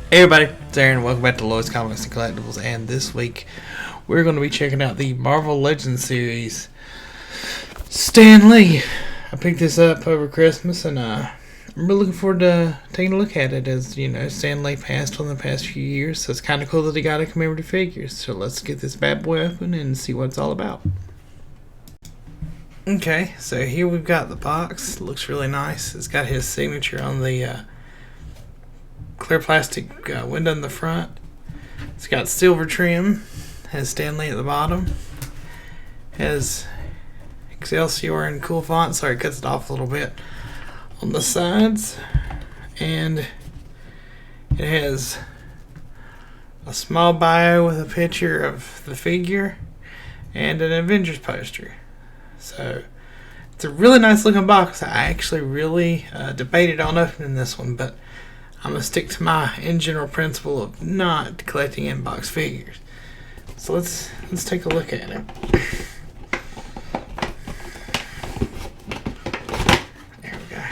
Hey everybody, it's Aaron. Welcome back to Lois Comics and Collectibles, and this week we're going to be checking out the Marvel Legends series. Stan Lee. I picked this up over Christmas, and I'm really looking forward to taking a look at it. As you know, Stan Lee passed in the past few years, so it's kind of cool that he got a commemorative figure. So let's get this bad boy open and see what it's all about. Okay, so here we've got the box. It looks really nice. It's got his signature on the clear plastic window in the front. It's got silver trim. Has Stan Lee at the bottom. Has Excelsior in cool font. Sorry, it cuts it off a little bit on the sides. And it has a small bio with a picture of the figure and an Avengers poster. So it's a really nice looking box. I actually really debated on opening this one, but I'm going to stick to my in general principle of not collecting inbox figures. So let's take a look at it. There we go.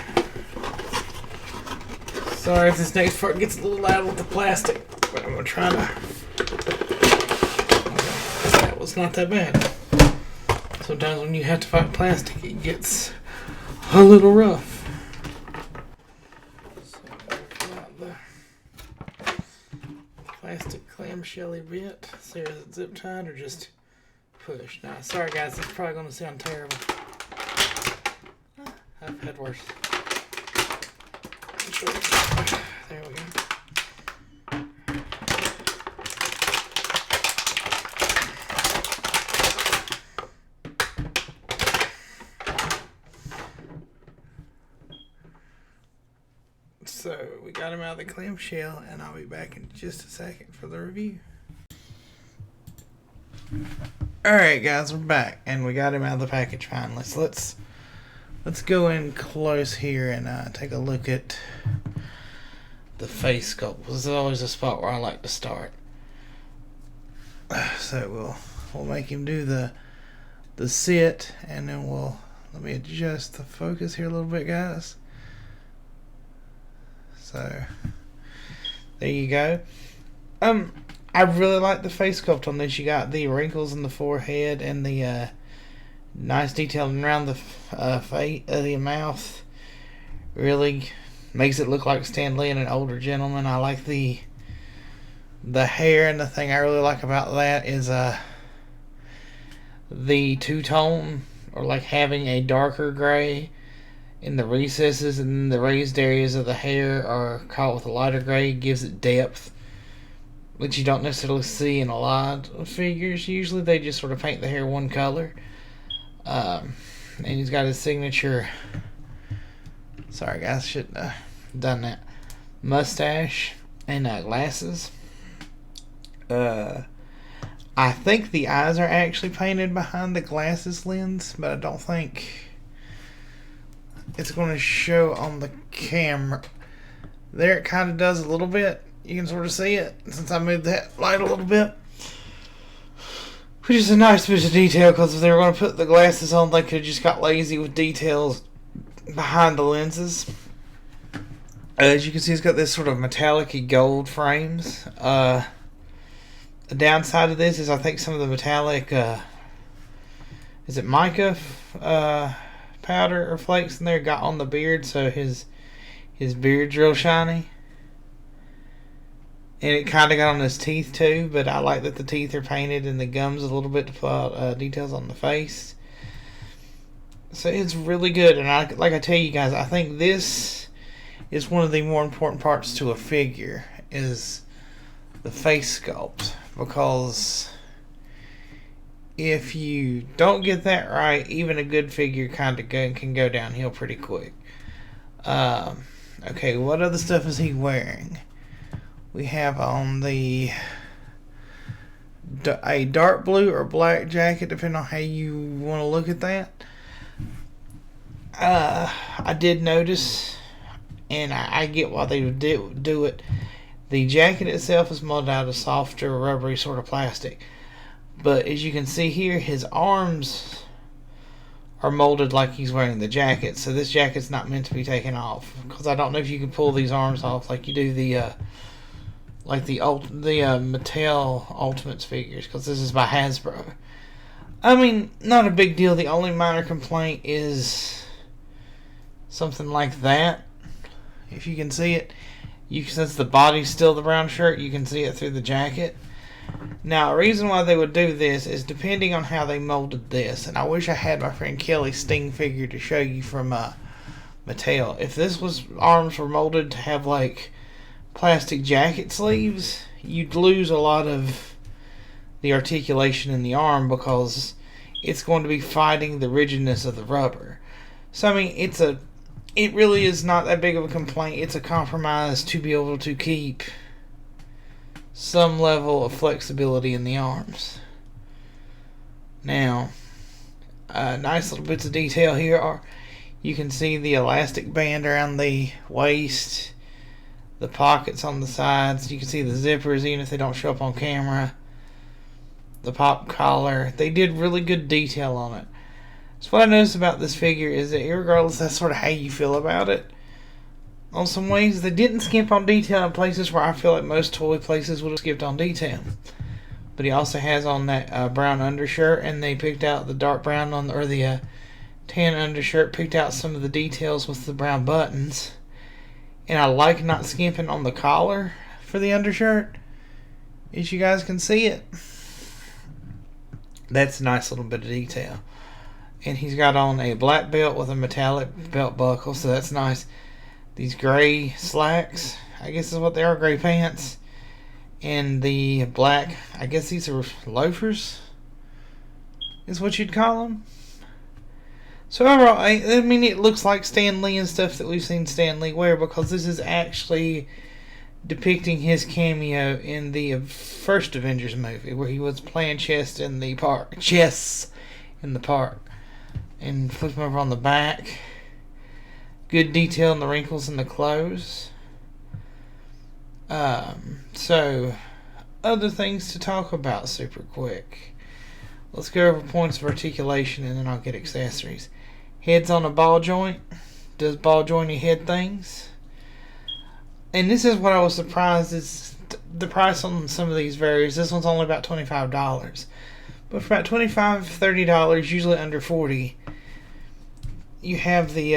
Sorry if this next part gets a little loud with the plastic, but I'm going to try to... That was not that bad. Sometimes when you have to fight plastic, it gets a little rough. Plastic clamshell bit. See, is it zip tied or just push? Nah, sorry guys, it's probably going to sound terrible. I've had worse. There we go. So, we got him out of the clamshell, and I'll be back in just a second for the review. Alright guys, we're back, and we got him out of the package finally. So let's go in close here and take a look at the face sculpt. This is always a spot where I like to start. So we'll make him do the sit, and then let me adjust the focus here a little bit, guys. So there you go. I really like the face sculpt on this. You got the wrinkles in the forehead and the nice detailing around the the mouth. Really makes it look like Stan Lee and an older gentleman. I like the hair, and the thing I really like about that is the two-tone, or like having a darker gray in the recesses, and then the raised areas of the hair are caught with a lighter gray. Gives it depth, which you don't necessarily see in a lot of figures. Usually they just sort of paint the hair one color. And he's got his signature, sorry guys, shouldn't have done that, mustache and glasses. I think the eyes are actually painted behind the glasses lens, but I don't think it's going to show on the camera. There it kind of does a little bit. You can sort of see it since I moved that light a little bit. Which is a nice bit of detail, because if they were going to put the glasses on, they could have just got lazy with details behind the lenses. As you can see, it's got this sort of metallic-y gold frames. The downside of this is I think some of the metallic, is it mica powder or flakes in there got on the beard, so his beard's real shiny. And it kind of got on his teeth too, but I like that the teeth are painted and the gums a little bit to pull out details on the face. So it's really good, and like I tell you guys, I think this is one of the more important parts to a figure, is the face sculpt, because if you don't get that right, even a good figure kind of can go downhill pretty quick. Okay, what other stuff is he wearing? We have on a dark blue or black jacket, depending on how you want to look at that. I did notice, and I get why they would do it. The jacket itself is molded out of softer, rubbery sort of plastic. But as you can see here, his arms are molded like he's wearing the jacket. So this jacket's not meant to be taken off, because I don't know if you can pull these arms off like you do the like the Mattel Ultimates figures, because this is by Hasbro. I mean, not a big deal. The only minor complaint is something like that. If you can see it, since the body's still the brown shirt, you can see it through the jacket. Now, a reason why they would do this is depending on how they molded this. And I wish I had my friend Kelly's Sting figure to show you from Mattel. If this arms were molded to have like plastic jacket sleeves, you'd lose a lot of the articulation in the arm because it's going to be fighting the rigidness of the rubber. So I mean, it really is not that big of a complaint. It's a compromise to be able to keep some level of flexibility in the arms. Now, nice little bits of detail here are, you can see the elastic band around the waist, the pockets on the sides, you can see the zippers even if they don't show up on camera, the pop collar. They did really good detail on it. So what I noticed about this figure is that irregardless that's sort of how you feel about it, on some ways they didn't skimp on detail in places where I feel like most toy places would have skipped on detail. But he also has on that brown undershirt, and they picked out the dark brown or the tan undershirt, picked out some of the details with the brown buttons. And I like not skimping on the collar for the undershirt, as you guys can see it. That's a nice little bit of detail. And he's got on a black belt with a metallic belt buckle, so that's nice. These gray slacks, I guess is what they are, gray pants. And the black, I guess these are loafers, is what you'd call them. So overall, I mean, it looks like Stan Lee and stuff that we've seen Stan Lee wear, because this is actually depicting his cameo in the first Avengers movie, where he was playing chess in the park. And flip him over on the back. Good detail in the wrinkles in the clothes. So, other things to talk about super quick. Let's go over points of articulation and then I'll get accessories. Head's on a ball joint. Does ball jointy head things. And this is what I was surprised is the price on some of these varies. This one's only about $25. But for about $25, $30, usually under $40, you have the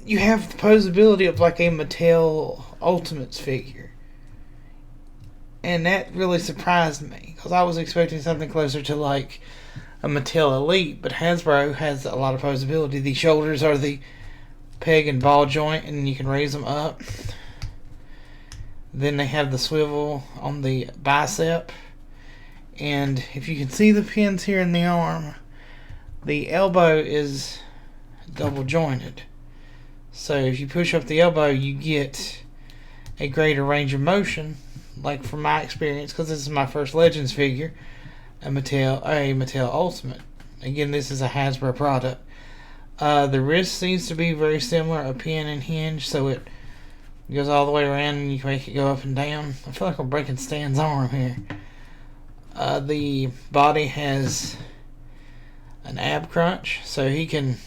posability of like a Mattel Ultimates figure. And that really surprised me, because I was expecting something closer to like a Mattel Elite, but Hasbro has a lot of posability. The shoulders are the peg and ball joint, and you can raise them up. Then they have the swivel on the bicep. And if you can see the pins here in the arm, the elbow is double jointed. So if you push up the elbow, you get a greater range of motion. Like from my experience, because this is my first Legends figure, a Mattel Ultimate. Again, this is a Hasbro product. The wrist seems to be very similar, a pin and hinge, so it goes all the way around and you can make it go up and down. I feel like I'm breaking Stan's arm here. The body has an ab crunch, so he can,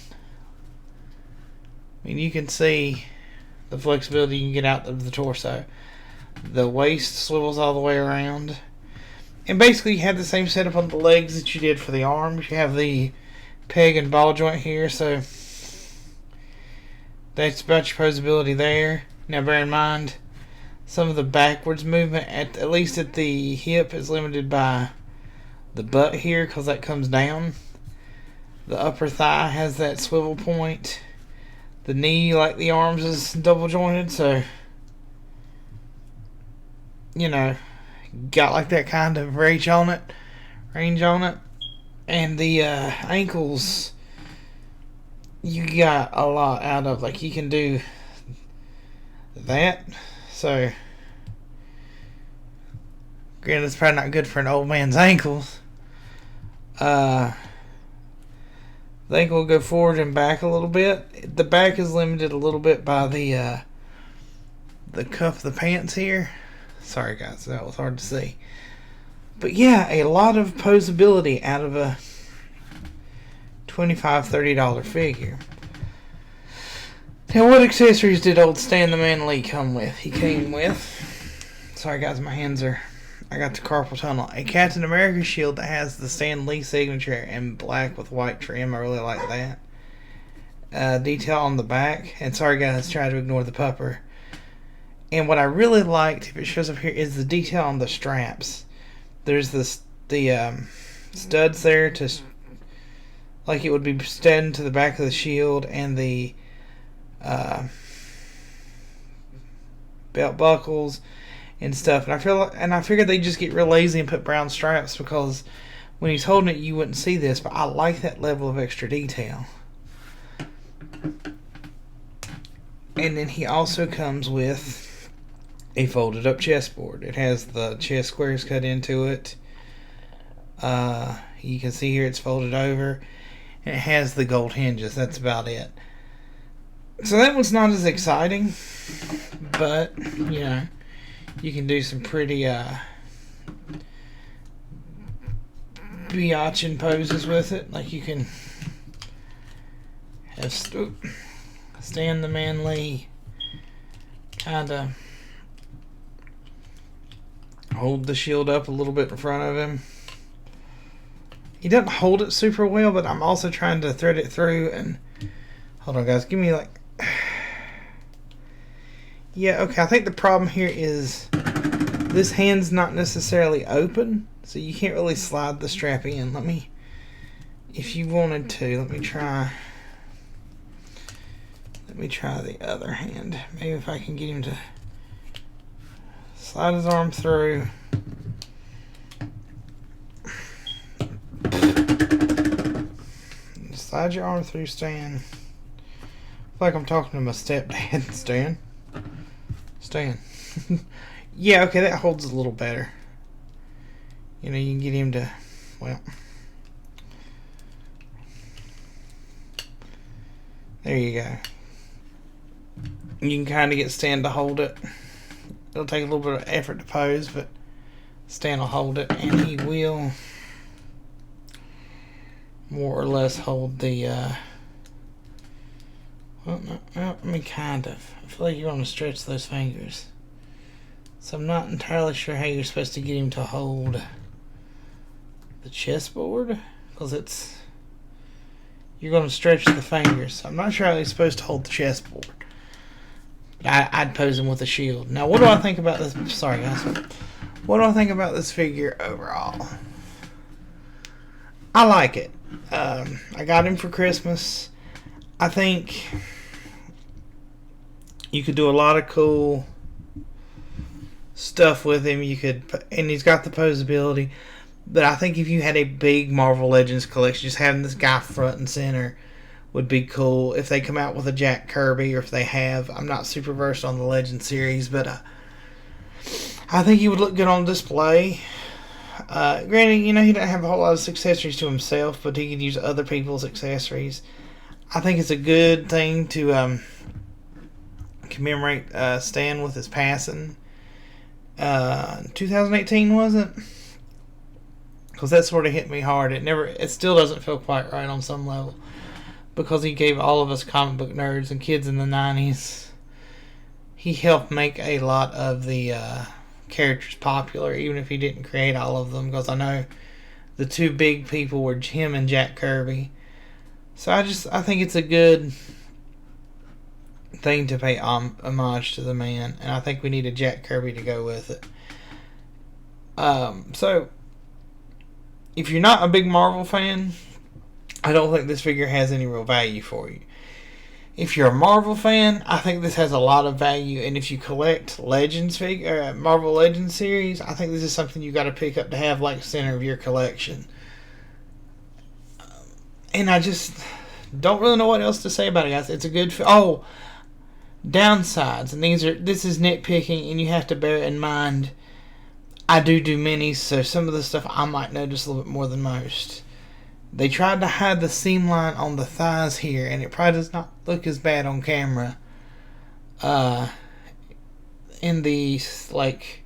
I mean, you can see the flexibility you can get out of the torso. The waist swivels all the way around. And basically you have the same setup on the legs that you did for the arms. You have the peg and ball joint here, so that's about your posability there. Now bear in mind, some of the backwards movement, at least at the hip, is limited by the butt here, because that comes down. The upper thigh has that swivel point. The knee, like the arms, is double jointed, so you know, got like that kind of range on it. And the ankles, you got a lot out of. Like, you can do that. So, granted, it's probably not good for an old man's ankles. The ankle will go forward and back a little bit. The back is limited a little bit by the cuff of the pants here. Sorry guys, that was hard to see. But yeah, a lot of posability out of a $25, $30 figure. Now, what accessories did old Stan the Man Lee come with? He came with Sorry guys, my hands are... I got the carpal tunnel. A Captain America shield that has the Stan Lee signature in black with white trim. I really like that. Detail on the back. And sorry guys, try to ignore the pupper. And what I really liked, if it shows up here, is the detail on the straps. There's the studs there to... like it would be studded to the back of the shield, and the belt buckles and stuff. And I figured they'd just get real lazy and put brown straps, because when he's holding it you wouldn't see this, but I like that level of extra detail. And then he also comes with a folded up chessboard. It has the chess squares cut into it. You can see here it's folded over. And it has the gold hinges. That's about it. So that one's not as exciting, but you know, you can do some pretty biatchin poses with it. Like you can have Stan the Man Lee kind of hold the shield up a little bit in front of him. He doesn't hold it super well, but I'm also trying to thread it through. And hold on guys, give me like... yeah, okay, I think the problem here is this hand's not necessarily open, so you can't really slide the strap in. Let me, if you wanted to, let me try the other hand. Maybe if I can get him to slide his arm through. Slide your arm through, Stan. I feel like I'm talking to my stepdad. Stan. Yeah, okay, that holds a little better. You know, you can get him to, well, there you go. You can kind of get Stan to hold it. It'll take a little bit of effort to pose, but Stan will hold it, and he will more or less hold the, well, no, I mean, kind of. I feel like you're going to stretch those fingers. So I'm not entirely sure how you're supposed to get him to hold the chessboard, because you're going to stretch the fingers. So I'm not sure how he's supposed to hold the chessboard. But I'd pose him with a shield. Now, what do I think about this? Sorry, guys. What do I think about this figure overall? I like it. I got him for Christmas. I think you could do a lot of cool stuff with him. You could, and he's got the posability. But I think if you had a big Marvel Legends collection, just having this guy front and center would be cool. If they come out with a Jack Kirby, or if they have, I'm not super versed on the Legend series, but I think he would look good on display. Granted, you know, he doesn't have a whole lot of accessories to himself, but he could use other people's accessories. I think it's a good thing to commemorate Stan with his passing. 2018, was it? Because that sort of hit me hard. It still doesn't feel quite right on some level, because he gave all of us comic book nerds and kids in the 90s, he helped make a lot of the characters popular, even if he didn't create all of them, because I know the two big people were him and Jack Kirby. So I think it's a good thing to pay homage to the man, and I think we need a Jack Kirby to go with it. So if you're not a big Marvel fan, I don't think this figure has any real value for you. If you're a Marvel fan, I think this has a lot of value, and if you collect Marvel Legends series, I think this is something you got to pick up to have like center of your collection. And I just don't really know what else to say about it, guys. It's a good downsides, and this is nitpicking, and you have to bear in mind I do minis, so some of the stuff I might notice a little bit more than most. They tried to hide the seam line on the thighs here, and it probably does not look as bad on camera. In the like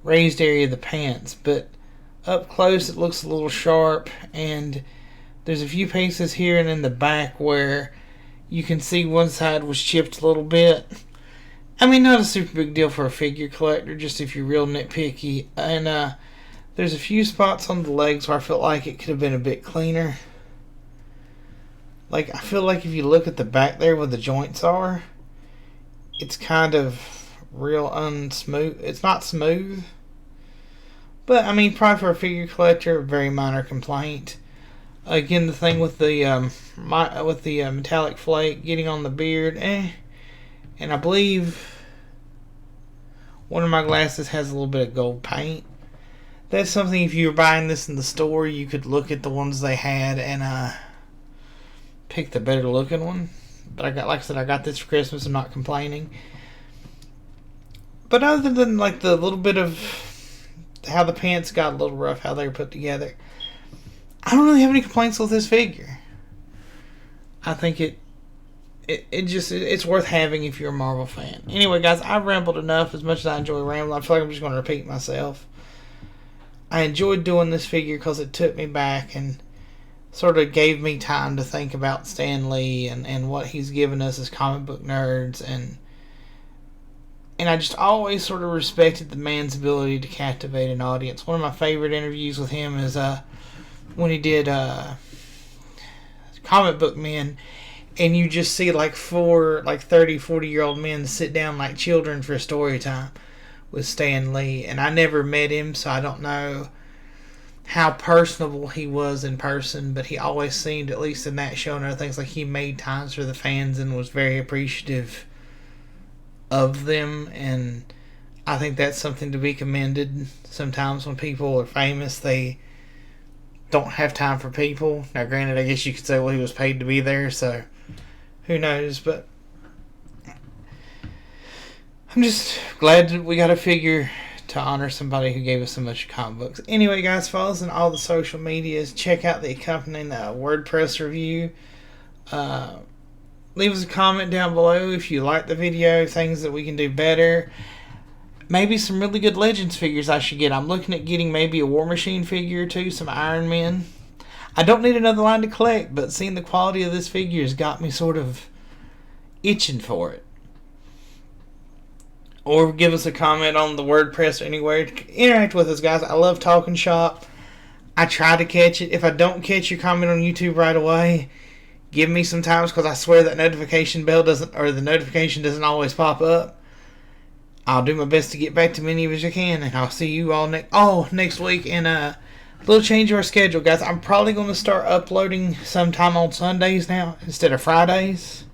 raised area of the pants, but up close it looks a little sharp, and there's a few pieces here and in the back where you can see one side was chipped a little bit, I mean, not a super big deal for a figure collector, just if you're real nitpicky. And there's a few spots on the legs where I feel like it could have been a bit cleaner. Like, I feel like if you look at the back there where the joints are, it's kind of real unsmooth. It's not smooth. But, I mean, probably for a figure collector, a very minor complaint. Again, the thing with the metallic flake getting on the beard, And I believe one of my glasses has a little bit of gold paint. That's something, if you were buying this in the store, you could look at the ones they had and pick the better looking one. But like I said, I got this for Christmas. I'm not complaining. But other than like the little bit of how the pants got a little rough, how they were put together, I don't really have any complaints with this figure. I think it's worth having if you're a Marvel fan. Anyway, guys, I've rambled enough. As much as I enjoy rambling, I feel like I'm just going to repeat myself. I enjoyed doing this figure because it took me back and sort of gave me time to think about Stan Lee and what he's given us as comic book nerds, and I just always sort of respected the man's ability to captivate an audience. One of my favorite interviews with him is when he did Comic Book Men, and you just see like 30, 40-year-old men sit down like children for story time with Stan Lee. And I never met him, so I don't know how personable he was in person, but he always seemed, at least in that show and other things, like he made times for the fans and was very appreciative of them. And I think that's something to be commended. Sometimes when people are famous, they don't have time for people. Now, granted, I guess you could say, well, he was paid to be there, so who knows, but I'm just glad that we got a figure to honor somebody who gave us so much comic books. Anyway, guys, follow us on all the social medias. Check out the accompanying WordPress review. Leave us a comment down below if you like the video, things that we can do better. Maybe some really good Legends figures I should get. I'm looking at getting maybe a War Machine figure or two, some Iron Men. I don't need another line to collect, but seeing the quality of this figure has got me sort of itching for it. Or give us a comment on the WordPress or anywhere. Interact with us, guys. I love talking shop. I try to catch it. If I don't catch your comment on YouTube right away, give me some time, because I swear that notification bell doesn't, or the notification doesn't always pop up. I'll do my best to get back to many of you as I can, and I'll see you all next week. And a little change of our schedule, guys. I'm probably going to start uploading sometime on Sundays now instead of Fridays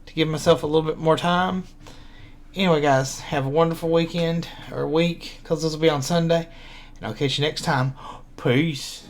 to give myself a little bit more time. Anyway, guys, have a wonderful weekend or week, because this will be on Sunday, and I'll catch you next time. Peace.